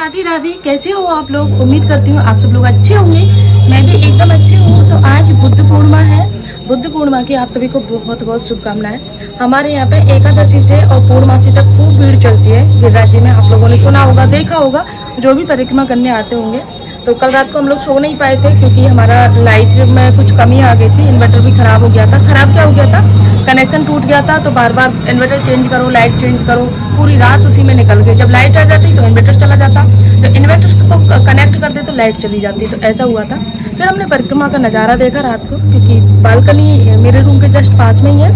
राधे राधे। कैसे हो आप लोग? उम्मीद करती हूँ आप सब लोग अच्छे होंगे। मैं भी एकदम अच्छी हूँ। तो आज बुद्ध पूर्णिमा है। बुद्ध पूर्णिमा की आप सभी को बहुत बहुत शुभकामनाएं। हमारे यहाँ पे एकादशी से और पूर्णमासी तक खूब भीड़ चलती है गिरिराज जी में। आप लोगों ने सुना होगा, देखा होगा, जो भी परिक्रमा करने आते होंगे। तो कल रात को हम लोग सो नहीं पाए थे क्योंकि हमारा लाइट में कुछ कमी आ गई थी। इन्वर्टर भी खराब हो गया था। खराब क्या हो गया था, कनेक्शन टूट गया था। तो बार बार इन्वर्टर चेंज करो, लाइट चेंज करो, पूरी रात उसी में निकल गई। जब लाइट आ जाती तो इन्वर्टर चला जाता, तो इन्वर्टर को कनेक्ट कर दे तो लाइट चली जाती। तो ऐसा हुआ था। फिर हमने परिक्रमा का नज़ारा देखा रात को, क्योंकि बालकनी मेरे रूम के जस्ट पास में ही है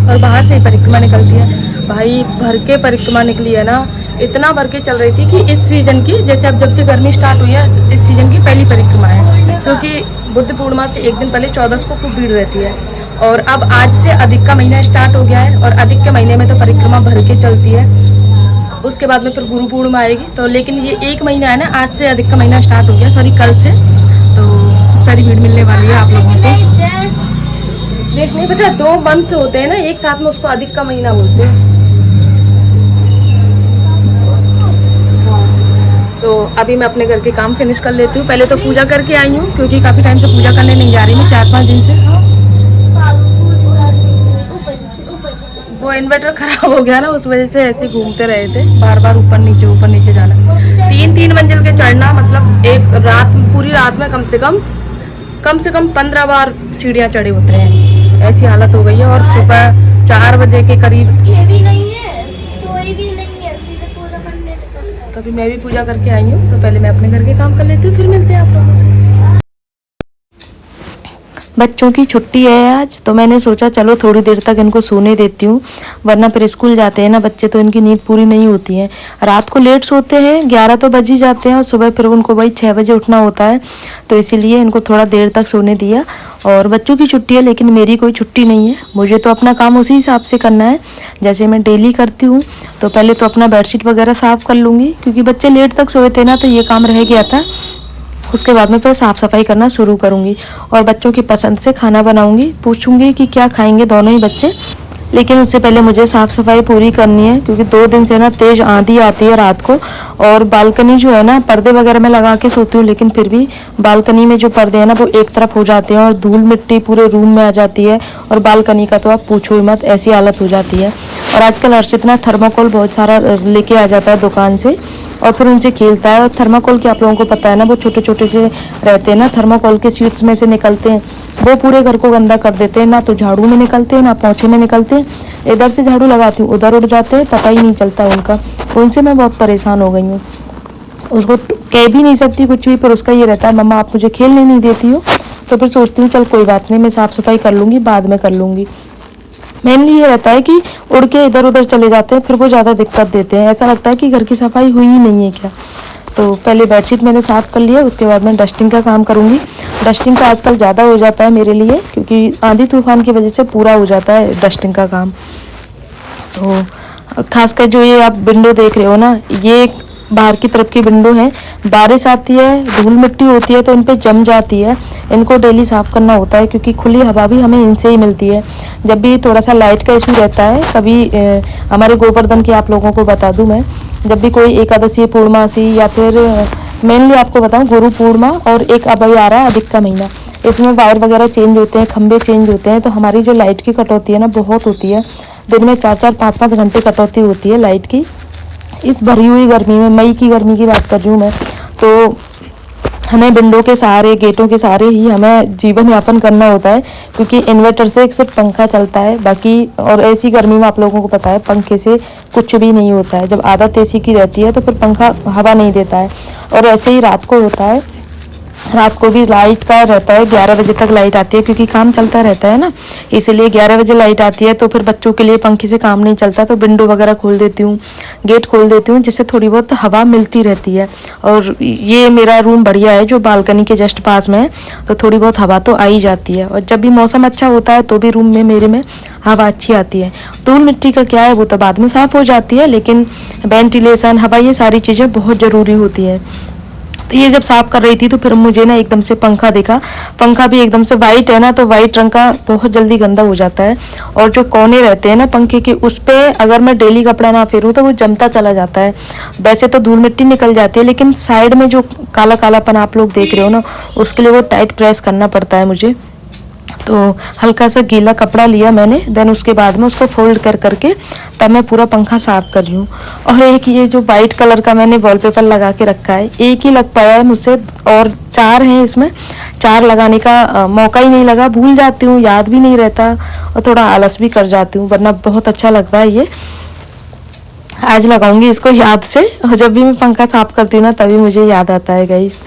और बाहर से ही परिक्रमा निकलती है। भाई भर के परिक्रमा निकली है ना, इतना भर के चल रही थी कि इस सीजन की, जैसे अब जब से गर्मी स्टार्ट हुई है, इस सीजन की पहली परिक्रमा है। क्योंकि बुद्ध पूर्णिमा से एक दिन पहले 14 को खूब भीड़ रहती है। और अब आज से अधिक का महीना स्टार्ट हो गया है और अधिक के महीने में तो परिक्रमा भर के चलती है। उसके बाद में फिर गुरु पूर्णिमा आएगी। तो लेकिन ये एक महीना है ना, आज से अधिक का महीना स्टार्ट हो गया, सॉरी कल से। तो सारी भीड़ मिलने वाली है आप लोगों को। देख नहीं पता, 2 मंथ होते हैं ना एक साथ में, उसको अधिक का महीना बोलते हैं। तो अभी मैं अपने घर के काम फिनिश कर लेती हूँ। पहले तो पूजा करके आई हूँ क्योंकि काफ़ी टाइम से पूजा करने नहीं जा रही मैं, 4-5 दिन से। वो इन्वर्टर खराब हो गया ना, उस वजह से ऐसे घूमते रहे थे, बार बार ऊपर नीचे जाना। 3-3 मंजिल के चढ़ना, मतलब एक रात, पूरी रात में कम से कम 15 बार सीढ़ियाँ चढ़े उतरे हैं। ऐसी हालत हो गई है। और सुबह 4 बजे के करीब भी नहीं है, सोई भी नहीं है, सीधे पूजा करने निकलना है। तो अभी मैं भी पूजा करके आई हूँ, तो पहले मैं अपने घर के काम कर लेती हूँ, फिर मिलते हैं आप लोगों से। बच्चों की छुट्टी है आज, तो मैंने सोचा चलो थोड़ी देर तक इनको सोने देती हूँ, वरना फिर स्कूल जाते हैं ना बच्चे तो इनकी नींद पूरी नहीं होती है। रात को लेट सोते हैं, 11 तो बज ही जाते हैं और सुबह फिर उनको वही 6 बजे उठना होता है। तो इसीलिए इनको थोड़ा देर तक सोने दिया। और बच्चों की छुट्टी है लेकिन मेरी कोई छुट्टी नहीं है, मुझे तो अपना काम उसी हिसाब से करना है जैसे मैं डेली करती हूँ। तो पहले तो अपना बेडशीट वगैरह साफ़ कर लूँगी, क्योंकि बच्चे लेट तक सोए थे ना, तो ये काम रह गया था। उसके बाद में फिर साफ़ सफाई करना शुरू करूँगी और बच्चों की पसंद से खाना बनाऊँगी। पूछूँगी कि क्या खाएंगे दोनों ही बच्चे, लेकिन उससे पहले मुझे साफ़ सफाई पूरी करनी है, क्योंकि 2 दिन से ना तेज़ आंधी आती है रात को। और बालकनी जो है ना, पर्दे वगैरह मैं लगा के सोती हूँ, लेकिन फिर भी बालकनी में जो पर्दे हैं ना वो एक तरफ हो जाते हैं और धूल मिट्टी पूरे रूम में आ जाती है। और बालकनी का तो आप पूछो ही मत, ऐसी हालत हो जाती है। और आजकल अर्षित ना थर्माकोल बहुत सारा लेके आ जाता है दुकान से और फिर उनसे खेलता है। और थर्माकोल के आप लोगों को पता है ना, वो छोटे छोटे से रहते हैं ना, थर्माकोल के शीट्स में से निकलते हैं, वो पूरे घर को गंदा कर देते हैं। ना तो झाड़ू में निकलते हैं ना पोंछे में निकलते हैं। इधर से झाड़ू लगाती हूँ उधर उड़ जाते हैं, पता ही नहीं चलता उनका। उनसे मैं बहुत परेशान हो गई हूँ। उसको कह भी नहीं सकती कुछ भी, पर उसका ये रहता है मम्मा आप मुझे खेलने नहीं देती हो। तो फिर सोचती हूँ चल कोई बात नहीं, मैं साफ़ सफाई कर लूँगी, बाद में कर लूँगी। मेनली ये रहता है कि उड़ के इधर उधर चले जाते हैं, फिर वो ज़्यादा दिक्कत देते हैं। ऐसा लगता है कि घर की सफाई हुई ही नहीं है क्या। तो पहले बेडशीट मैंने साफ़ कर लिया, उसके बाद मैं डस्टिंग का काम करूँगी। डस्टिंग का आजकल ज़्यादा हो जाता है मेरे लिए, क्योंकि आंधी तूफान की वजह से पूरा हो जाता है डस्टिंग का काम। तो खासकर जो ये आप विंडो देख रहे हो ना, ये बाहर की तरफ की विंडो है। बारिश आती है, धूल मिट्टी होती है तो इन पे जम जाती है। इनको डेली साफ़ करना होता है, क्योंकि खुली हवा भी हमें इनसे ही मिलती है। जब भी थोड़ा सा लाइट का इशू रहता है, कभी हमारे गोवर्धन की आप लोगों को बता दूं मैं, जब भी कोई एकादशी पूर्णमासी या फिर मेनली आपको बताऊं गुरु पूर्णिमा और एक अभी आ रहा है अधिक का महीना, इसमें वायर वगैरह चेंज होते हैं, खंभे चेंज होते हैं। तो हमारी जो लाइट की कटौती है ना बहुत होती है, दिन में 4-4, 5-5 घंटे कटौती होती है लाइट की। इस भरी हुई गर्मी में, मई की गर्मी की बात कर रही हूँ मैं, तो हमें विंडो के सहारे, गेटों के सहारे ही हमें जीवन यापन करना होता है, क्योंकि इन्वर्टर से सिर्फ पंखा चलता है बाकी। और ऐसी गर्मी में आप लोगों को पता है पंखे से कुछ भी नहीं होता है। जब आदत एसी की रहती है तो फिर पंखा हवा नहीं देता है। और ऐसे ही रात को होता है, रात को भी लाइट का रहता है, 11 बजे तक लाइट आती है, क्योंकि काम चलता रहता है ना, इसीलिए 11 बजे लाइट आती है। तो फिर बच्चों के लिए पंखे से काम नहीं चलता, तो विंडो वगैरह खोल देती हूँ, गेट खोल देती हूँ, जिससे थोड़ी बहुत हवा मिलती रहती है। और ये मेरा रूम बढ़िया है जो बालकनी के जस्ट पास में है, तो थोड़ी बहुत हवा तो आ ही जाती है। और जब भी मौसम अच्छा होता है तो भी रूम में मेरे में हवा अच्छी आती है। धूल मिट्टी का क्या है, वो तो बाद में साफ़ हो जाती है, लेकिन वेंटिलेशन, हवा, ये सारी चीज़ें बहुत ज़रूरी होती है। तो ये जब साफ कर रही थी तो फिर मुझे ना एकदम से पंखा दिखा। पंखा भी एकदम से वाइट है ना, तो वाइट रंग का बहुत जल्दी गंदा हो जाता है। और जो कोने रहते हैं ना पंखे के, उस पे अगर मैं डेली कपड़ा ना फेरूं तो वो जमता चला जाता है। वैसे तो धूल मिट्टी निकल जाती है, लेकिन साइड में जो काला कालापन आप लोग देख रहे हो ना, उसके लिए वो टाइट प्रेस करना पड़ता है मुझे। तो हल्का सा गीला कपड़ा लिया मैंने, देन उसके बाद में उसको फोल्ड कर करके तब मैं पूरा पंखा साफ कर रही हूँ। और एक ये जो वाइट कलर का मैंने वॉलपेपर लगा के रखा है, एक ही लग पाया है मुझसे, और 4 हैं इसमें। 4 लगाने का मौका ही नहीं लगा, भूल जाती हूँ, याद भी नहीं रहता और थोड़ा आलस भी कर जाती हूँ, वरना बहुत अच्छा लगता है ये। आज लगाऊंगी इसको याद से, और जब भी मैं पंखा साफ करती हूँ ना तभी मुझे याद आता है गाइस।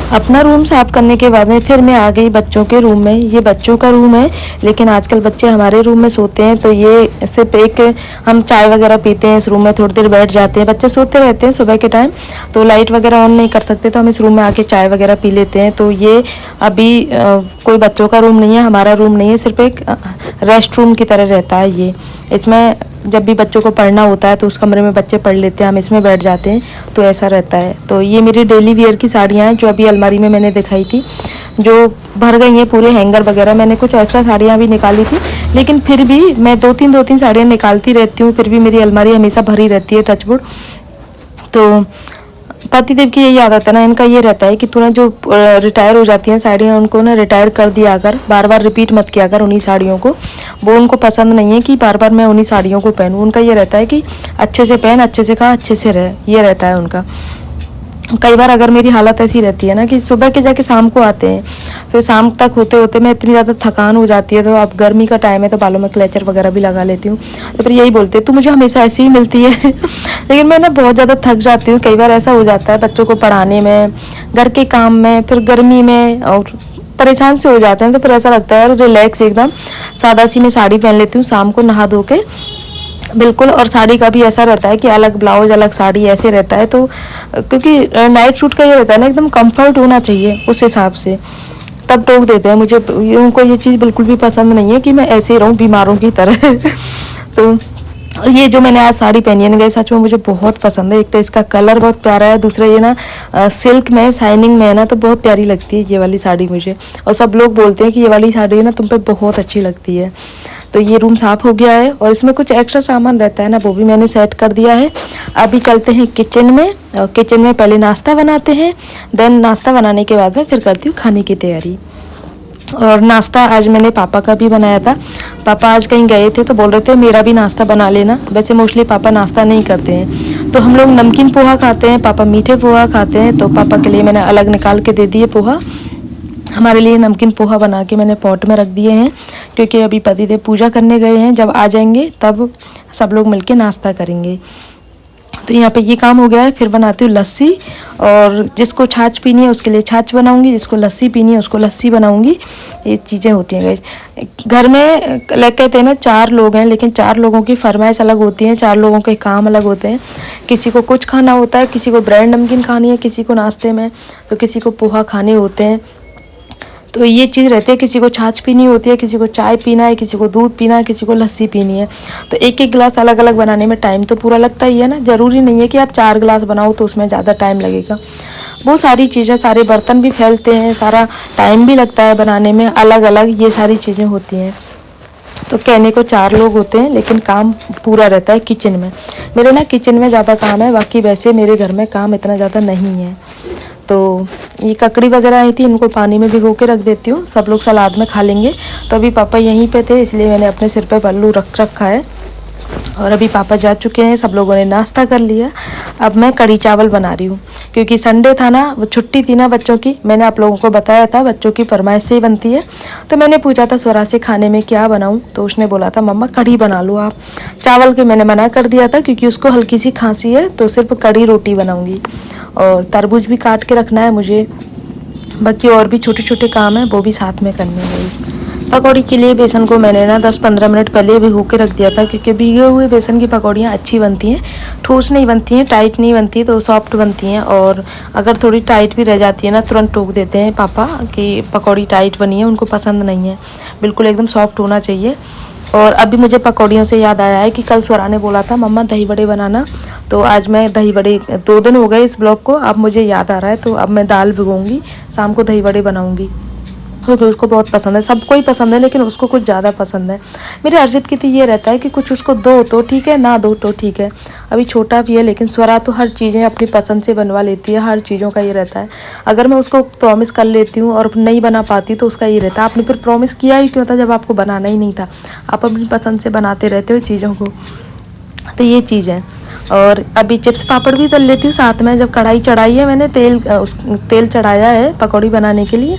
अपना रूम साफ करने के बाद में फिर मैं आ गई बच्चों के रूम में। ये बच्चों का रूम है, लेकिन आजकल बच्चे हमारे रूम में सोते हैं, तो ये सिर्फ एक हम चाय वगैरह पीते हैं इस रूम में, थोड़ी देर बैठ जाते हैं। बच्चे सोते रहते हैं सुबह के टाइम, तो लाइट वगैरह ऑन नहीं कर सकते, तो हम इस रूम में आके चाय वगैरह पी लेते हैं। तो ये अभी कोई बच्चों का रूम नहीं है, हमारा रूम नहीं है, सिर्फ एक रेस्ट रूम की तरह रहता है ये। इसमें जब भी बच्चों को पढ़ना होता है तो उस कमरे में बच्चे पढ़ लेते हैं, हम इसमें बैठ जाते हैं, तो ऐसा रहता है। तो ये मेरी डेली वियर की साड़ियाँ हैं जो अभी अलमारी में मैंने दिखाई थी, जो भर गई हैं पूरे हैंगर वगैरह। मैंने कुछ एक्स्ट्रा साड़ियाँ भी निकाली थी, लेकिन फिर भी मैं 2-3 साड़ियाँ निकालती रहती हूँ, फिर भी मेरी अलमारी हमेशा भरी रहती है, टचवुड। तो पतिदेव की यही आदत है ना, इनका ये रहता है कि तुरंत जो रिटायर हो जाती हैं साड़ियाँ, उनको ना रिटायर कर दिया कर, बार बार रिपीट मत किया कर उन्हीं साड़ियों को। वो उनको पसंद नहीं है कि बार बार मैं उन्हीं साड़ियों को पहनूं। उनका ये रहता है कि अच्छे से पहन, अच्छे से खा, अच्छे से रह, ये रहता है उनका। कई बार अगर मेरी हालत ऐसी रहती है ना कि सुबह के जाके शाम को आते हैं, फिर शाम तक होते होते मैं इतनी ज़्यादा थकान हो जाती है। तो अब गर्मी का टाइम है तो बालों में क्लेचर वगैरह भी लगा लेती हूँ, तो फिर यही बोलते हैं तू मुझे हमेशा ऐसी ही मिलती है। लेकिन मैं ना बहुत ज़्यादा थक जाती हूँ। कई बार ऐसा हो जाता है बच्चों को पढ़ाने में, घर के काम में, फिर गर्मी में, और परेशान से हो जाते हैं। तो फिर ऐसा लगता है रिलैक्स एकदम सादा सी मैं साड़ी पहन लेती हूँ शाम को नहा धो के, बिल्कुल। और साड़ी का भी ऐसा रहता है कि अलग ब्लाउज अलग साड़ी ऐसे रहता है। तो क्योंकि नाइट सूट का ये रहता है ना, एकदम कंफर्ट होना चाहिए उस हिसाब से, तब टोक देते हैं मुझे। उनको ये चीज़ बिल्कुल भी पसंद नहीं है कि मैं ऐसे ही रहूँ बीमारों की तरह। तो और ये जो मैंने आज साड़ी पहनी है ना, सच में मुझे बहुत पसंद है। एक तो इसका कलर बहुत प्यारा है, दूसरा ये ना सिल्क में शाइनिंग में है ना, तो बहुत प्यारी लगती है ये वाली साड़ी मुझे। और सब लोग बोलते हैं कि ये वाली साड़ी ना तुम पे बहुत अच्छी लगती है। तो ये रूम साफ़ हो गया है, और इसमें कुछ एक्स्ट्रा सामान रहता है ना, वो भी मैंने सेट कर दिया है। अभी चलते हैं किचन में, और किचन में पहले नाश्ता बनाते हैं, देन नाश्ता बनाने के बाद में फिर करती हूँ खाने की तैयारी। और नाश्ता आज मैंने पापा का भी बनाया था। पापा आज कहीं गए थे तो बोल रहे थे मेरा भी नाश्ता बना लेना। वैसे मोस्टली पापा नाश्ता नहीं करते हैं, तो हम लोग नमकीन पोहा खाते हैं, पापा मीठे पोहा खाते हैं। तो पापा के लिए मैंने अलग निकाल के दे दिए पोहा। हमारे लिए नमकीन पोहा बना के मैंने पॉट में रख दिए हैं, क्योंकि अभी पतिदेव पूजा करने गए हैं, जब आ जाएंगे तब सब लोग मिलके नाश्ता करेंगे। तो यहाँ पे ये काम हो गया है। फिर बनाती हूँ लस्सी, और जिसको छाछ पीनी है उसके लिए छाछ बनाऊंगी, जिसको लस्सी पीनी है उसको लस्सी बनाऊंगी। ये चीज़ें होती हैं गाइस। घर में कहते हैं ना 4 लोग हैं, लेकिन 4 लोगों की फरमाइश अलग होती है, 4 लोगों के काम अलग होते हैं। किसी को कुछ खाना होता है, किसी को ब्रेड नमकीन खानी है, किसी को नाश्ते में, तो किसी को पोहा खाने होते हैं। तो ये चीज़ रहती है, किसी को छाछ पीनी होती है, किसी को चाय पीना है, किसी को दूध पीना है, किसी को लस्सी पीनी है। तो एक एक गिलास अलग अलग बनाने में टाइम तो पूरा लगता ही है ना। ज़रूरी नहीं है कि आप 4 गिलास बनाओ तो उसमें ज़्यादा टाइम लगेगा। वो सारी चीज़ें, सारे बर्तन भी फैलते हैं, सारा टाइम भी लगता है बनाने में, अलग अलग ये सारी चीज़ें होती हैं। तो कहने को 4 लोग होते हैं, लेकिन काम पूरा रहता है किचन में। मेरे ना किचन में ज़्यादा काम है, बाकी वैसे मेरे घर में काम इतना ज़्यादा नहीं है। तो ये ककड़ी वगैरह आई थी, इनको पानी में भिगो के रख देती हूँ, सब लोग सलाद में खा लेंगे। तो अभी पापा यहीं पे थे, इसलिए मैंने अपने सिर पे पल्लू रख रखा है। और अभी पापा जा चुके हैं, सब लोगों ने नाश्ता कर लिया। अब मैं कढ़ी चावल बना रही हूँ, क्योंकि संडे था ना, वो छुट्टी थी ना बच्चों की। मैंने आप लोगों को बताया था बच्चों की फरमाइश से ही बनती है। तो मैंने पूछा था स्वरा से खाने में क्या बनाऊँ, तो उसने बोला था मम्मा कढ़ी बना लो आप। चावल के मैंने मना कर दिया था, क्योंकि उसको हल्की सी खांसी है, तो सिर्फ कढ़ी रोटी बनाऊँगी। और तरबूज भी काट के रखना है मुझे, बाकी और भी छोटे छोटे काम हैं वो भी साथ में करने हैं। पकौड़ी के लिए बेसन को मैंने ना 10-15 मिनट पहले भिगो के रख दिया था, क्योंकि भीगे हुए बेसन की पकौड़ियाँ अच्छी बनती हैं, ठोस नहीं बनती हैं, टाइट नहीं बनती, तो सॉफ्ट बनती हैं। और अगर थोड़ी टाइट भी रह जाती है ना, तुरंत टोक देते हैं पापा कि पकौड़ी टाइट बनी है, उनको पसंद नहीं है, बिल्कुल एकदम सॉफ्ट होना चाहिए। और अभी मुझे पकौड़ियों से याद आया है कि कल स्वरा ने बोला था मम्मा दही बड़े बनाना, तो आज मैं दही बड़े 2 दिन हो गए इस ब्लॉग को, अब मुझे याद आ रहा है तो अब मैं दाल भिगोऊंगी, शाम को दही बड़े बनाऊंगी क्योंकि उसको बहुत पसंद है। सबको ही पसंद है लेकिन उसको कुछ ज़्यादा पसंद है। मेरे अर्जित की तो ये रहता है कि कुछ उसको दो तो ठीक है, ना दो तो ठीक है। अभी छोटा भी है लेकिन स्वरा तो हर चीज़ें अपनी पसंद से बनवा लेती है, हर चीज़ों का ये रहता है। अगर मैं उसको प्रॉमिस कर लेती हूँ और नहीं बना पाती तो उसका ये रहता है आपने फिर प्रॉमिस किया ही क्यों था जब आपको बनाना ही नहीं था, आप अपनी पसंद से बनाते रहते हो चीज़ों को। तो ये चीज़ है। और अभी चिप्स पापड़ भी तल लेती हूँ साथ में। जब कढ़ाई चढ़ाई है मैंने तेल चढ़ाया है पकौड़ी बनाने के लिए,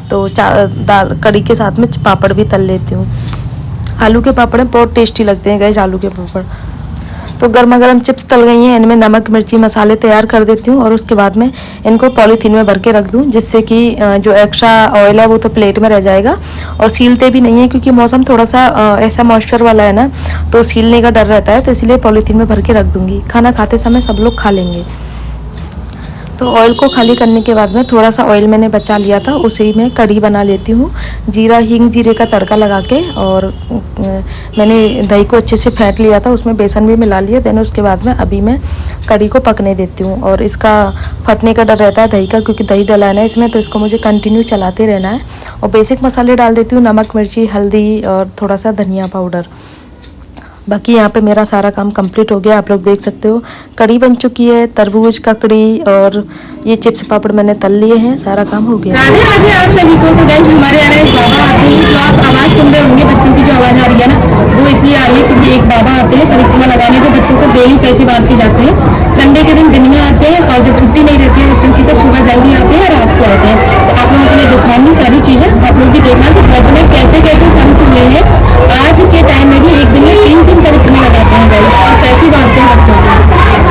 तो दाल कढ़ी के साथ में पापड़ भी तल लेती हूँ। आलू के पापड़ बहुत टेस्टी लगते हैं गाइस, आलू के पापड़। तो गर्मा गर्म चिप्स तल गई हैं, इनमें नमक मिर्ची मसाले तैयार कर देती हूँ और उसके बाद में इनको पॉलीथीन में भर के रख दूँ, जिससे कि जो एक्स्ट्रा ऑयल है वो तो प्लेट में रह जाएगा और सीलते भी नहीं है क्योंकि मौसम थोड़ा सा ऐसा मॉइस्चर वाला है ना, तो सीलने का डर रहता है, तो इसलिए पॉलीथीन में भर के रख दूँगी। खाना खाते समय सब लोग खा लेंगे। तो ऑयल को खाली करने के बाद में थोड़ा सा ऑयल मैंने बचा लिया था, उसी में कढ़ी बना लेती हूँ जीरा हींग जीरे का तड़का लगा के। और मैंने दही को अच्छे से फेंट लिया था, उसमें बेसन भी मिला लिया। देन उसके बाद में अभी मैं कढ़ी को पकने देती हूँ और इसका फटने का डर रहता है दही का, क्योंकि दही डलाना है इसमें, तो इसको मुझे कंटिन्यू चलाते रहना है। और बेसिक मसाले डाल देती हूँ, नमक मिर्ची हल्दी और थोड़ा सा धनिया पाउडर। बाकी यहाँ पे मेरा सारा काम कंप्लीट हो गया, आप लोग देख सकते हो कढ़ी बन चुकी है, तरबूज ककड़ी और ये चिप्स पापड़ मैंने तल लिए हैं, सारा काम हो गया। राधे राधे आप सभी को। तो गाइस हमारे यहाँ एक बाबा आते हैं, तो आप आवाज़ सुन रहे होंगे बच्चों की जो आवाज़ आ रही है ना, वो इसलिए आ रही है क्योंकि एक बाबा आते हैं परिक्रमा लगाने को, बच्चों को डेली पैसे बांट के जाते हैं। संडे के दिन में आते हैं और जब छुट्टी नहीं रहती है बच्चों की तो सुबह जल्दी आते हैं, रात को आते हैं। तो आप लोगों के लिए दिखाऊंगी सारी चीज़ें, आप लोग भी देखना कि ब्रज में कैसे कैसे संत हुए हैं। आज के टाइम में भी एक दिन में 3 परिक्रमा लगाते हैं गाइस और पैसे बांटते हैं बच्चों को।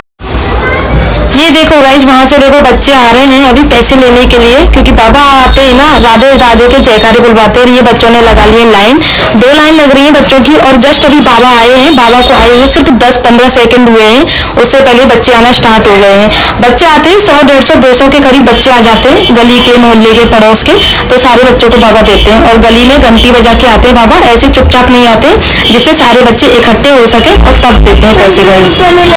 ये देखो गाइस, वहाँ से देखो बच्चे आ रहे हैं अभी पैसे लेने के लिए, क्योंकि बाबा आते ही ना राधे राधे के जयकारे बुलवाते हैं। और ये बच्चों ने लगा लिए लाइन, 2 लाइन लग रही है बच्चों की। और जस्ट अभी बाबा आए हैं, बाबा को आए हुए सिर्फ 10-15 सेकंड हुए हैं, उससे पहले बच्चे आना स्टार्ट हो गए हैं। बच्चे आते हैं 100 150 200 के करीब बच्चे आ जाते हैं, गली के मोहल्ले के पड़ोस के, तो सारे बच्चों को बाबा देते हैं। और गली में घंटी बजा के आते हैं बाबा, ऐसे चुपचाप नहीं आते, जिससे सारे बच्चे इकट्ठे हो सके और तब देते हैं पैसे गाइस।